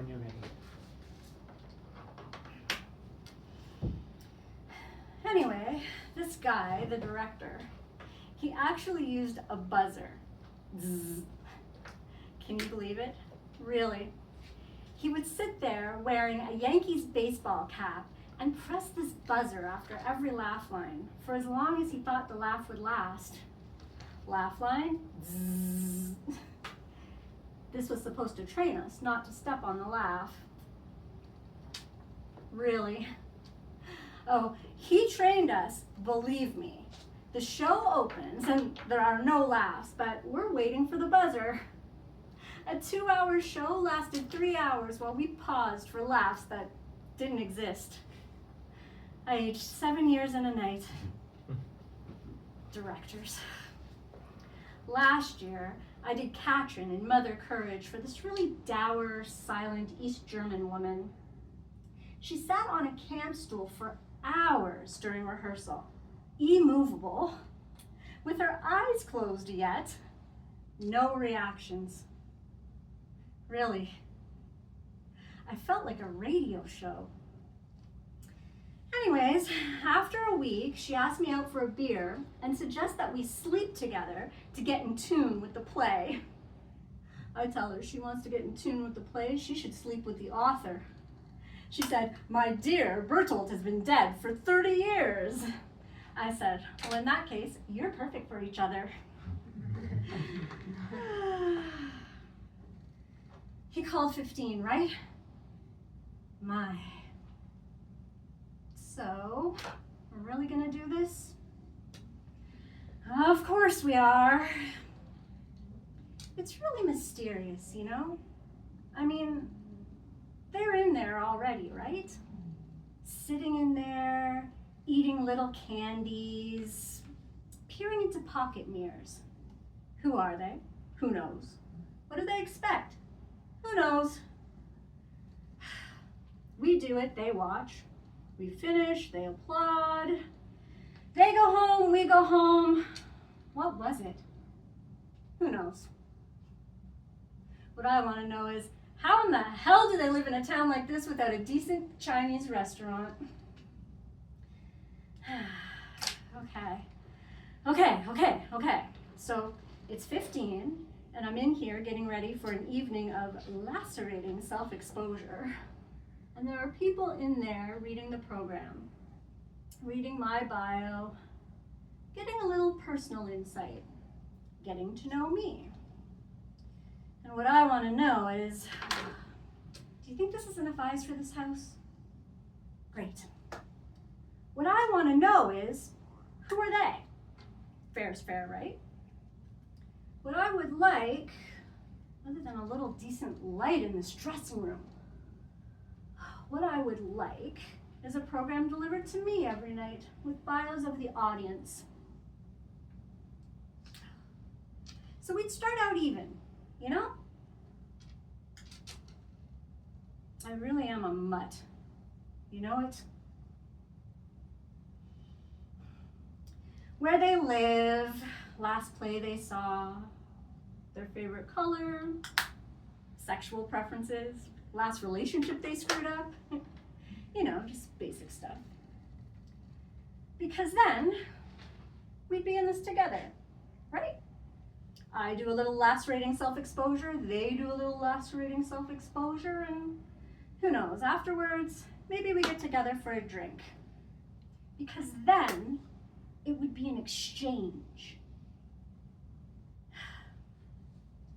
when you're ready. Anyway, this guy, the director, he actually used a buzzer. Zzz. Can you believe it? Really. He would sit there wearing a Yankees baseball cap and press this buzzer after every laugh line for as long as he thought the laugh would last. Laugh line? Zzz. This was supposed to train us not to step on the laugh. Really? Oh, he trained us, believe me. The show opens and there are no laughs, but we're waiting for the buzzer. A 2-hour show lasted 3 hours while we paused for laughs that didn't exist. I aged 7 years and a night. Directors. Last year, I did Katrin in Mother Courage for this really dour, silent East German woman. She sat on a camp stool for hours during rehearsal, immovable, with her eyes closed yet, no reactions. Really, I felt like a radio show. Anyways, after a week, she asked me out for a beer and suggests that we sleep together to get in tune with the play. I tell her she wants to get in tune with the play, she should sleep with the author. She said, "My dear, Bertolt has been dead for 30 years. I said, well, in that case, you're perfect for each other. He called 15, right? My. So, we're really gonna do this? Of course we are. It's really mysterious, you know? I mean, they're in there already, right? Sitting in there, eating little candies, peering into pocket mirrors. Who are they? Who knows? What do they expect? Who knows? We do it, they watch. We finish, they applaud. They go home, we go home. What was it? Who knows? What I want to know is, how in the hell do they live in a town like this without a decent Chinese restaurant? Okay. So it's 15, and I'm in here getting ready for an evening of lacerating self-exposure. And there are people in there reading the program, reading my bio, getting a little personal insight, getting to know me. And what I want to know is, do you think this is enough eyes for this house? Great. What I want to know is, who are they? Fair's fair, right? What I would like, other than a little decent light in this dressing room, what I would like is a program delivered to me every night with bios of the audience. So we'd start out even, you know? I really am a mutt. You know it? Where they live, last play they saw, their favorite color, sexual preferences, last relationship they screwed up. You know, just basic stuff. Because then, we'd be in this together, right? I do a little lacerating self-exposure, they do a little lacerating self-exposure, and who knows, afterwards, maybe we get together for a drink. Because then, it would be an exchange.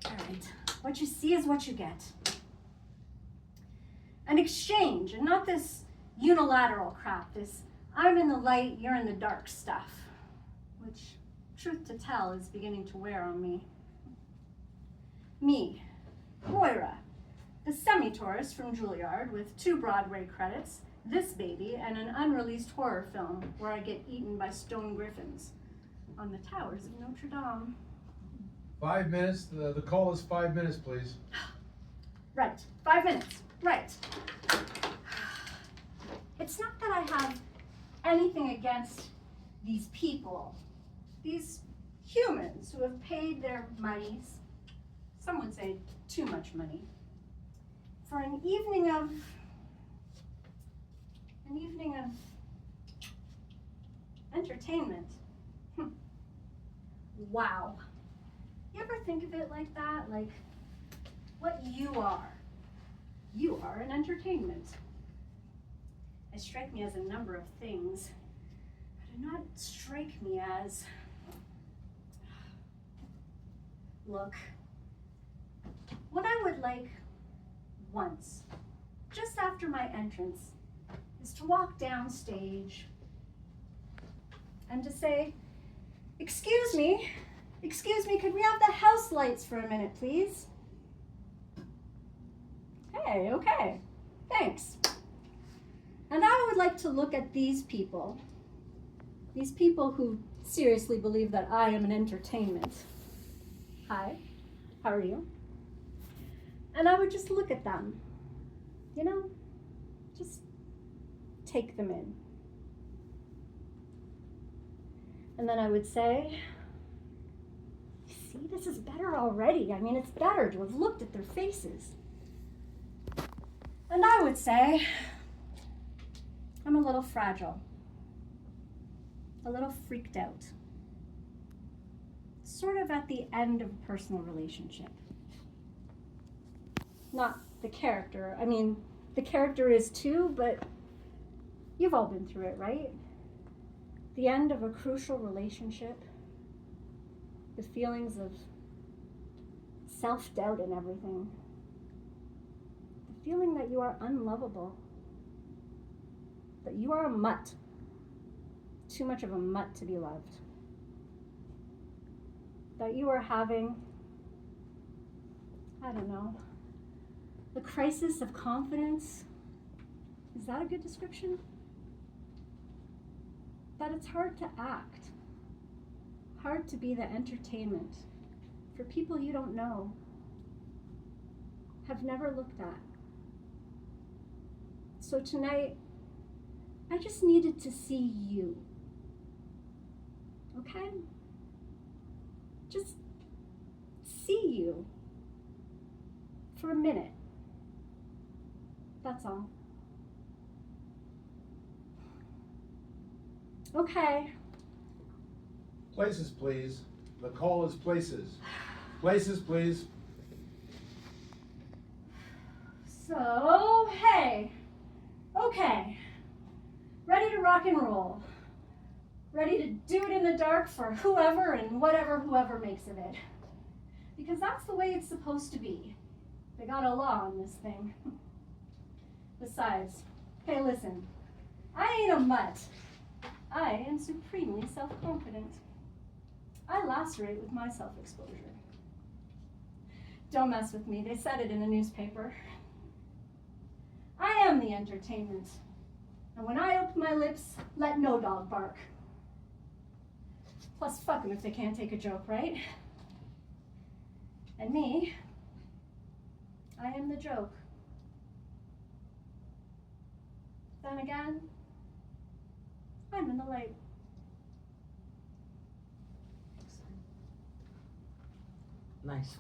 All right, what you see is what you get. An exchange, and not this unilateral crap, this I'm in the light, you're in the dark stuff, which, truth to tell, is beginning to wear on me. Me, Moira, the semi-tourist from Juilliard with 2 Broadway credits, this baby, and an unreleased horror film where I get eaten by stone griffins on the towers of Notre Dame. 5 minutes, the call is 5 minutes, please. Right, 5 minutes, right. It's not that I have anything against these people, these humans who have paid their monies, some would say too much money, for an evening of entertainment. Wow. You ever think of it like that? Like what you are. You are an entertainment. It strikes me as a number of things, but do not strike me as, look, what I would like once, just after my entrance, is to walk downstage and to say, excuse me, could we have the house lights for a minute, please? Hey, okay, thanks. And I would like to look at these people who seriously believe that I am an entertainment. Hi, how are you? And I would just look at them, just take them in. And then I would say, see, this is better already. I mean, it's better to have looked at their faces. And I would say, I'm a little fragile, a little freaked out, sort of at the end of a personal relationship. Not the character. I mean, the character is too, but you've all been through it, right? The end of a crucial relationship, the feelings of self-doubt and everything, the feeling that you are unlovable, that you are a mutt, too much of a mutt to be loved, that you are having, I don't know, the crisis of confidence. Is that a good description? That it's hard to act, hard to be the entertainment for people you don't know, have never looked at. So tonight, I just needed to see you, okay? Just see you for a minute. That's all. Okay. Places, please. The call is places. Places, please. So, hey. Okay. Ready to rock and roll. Ready to do it in the dark for whoever and whatever whoever makes of it. Because that's the way it's supposed to be. They got a law on this thing. Besides, hey, listen. I ain't a mutt. I am supremely self-confident. I lacerate with my self-exposure. Don't mess with me. They said it in the newspaper. I am the entertainment. And when I open my lips, let no dog bark. Plus, fuck them if they can't take a joke, right? And me, I am the joke. Then again, I'm in the light. Nice.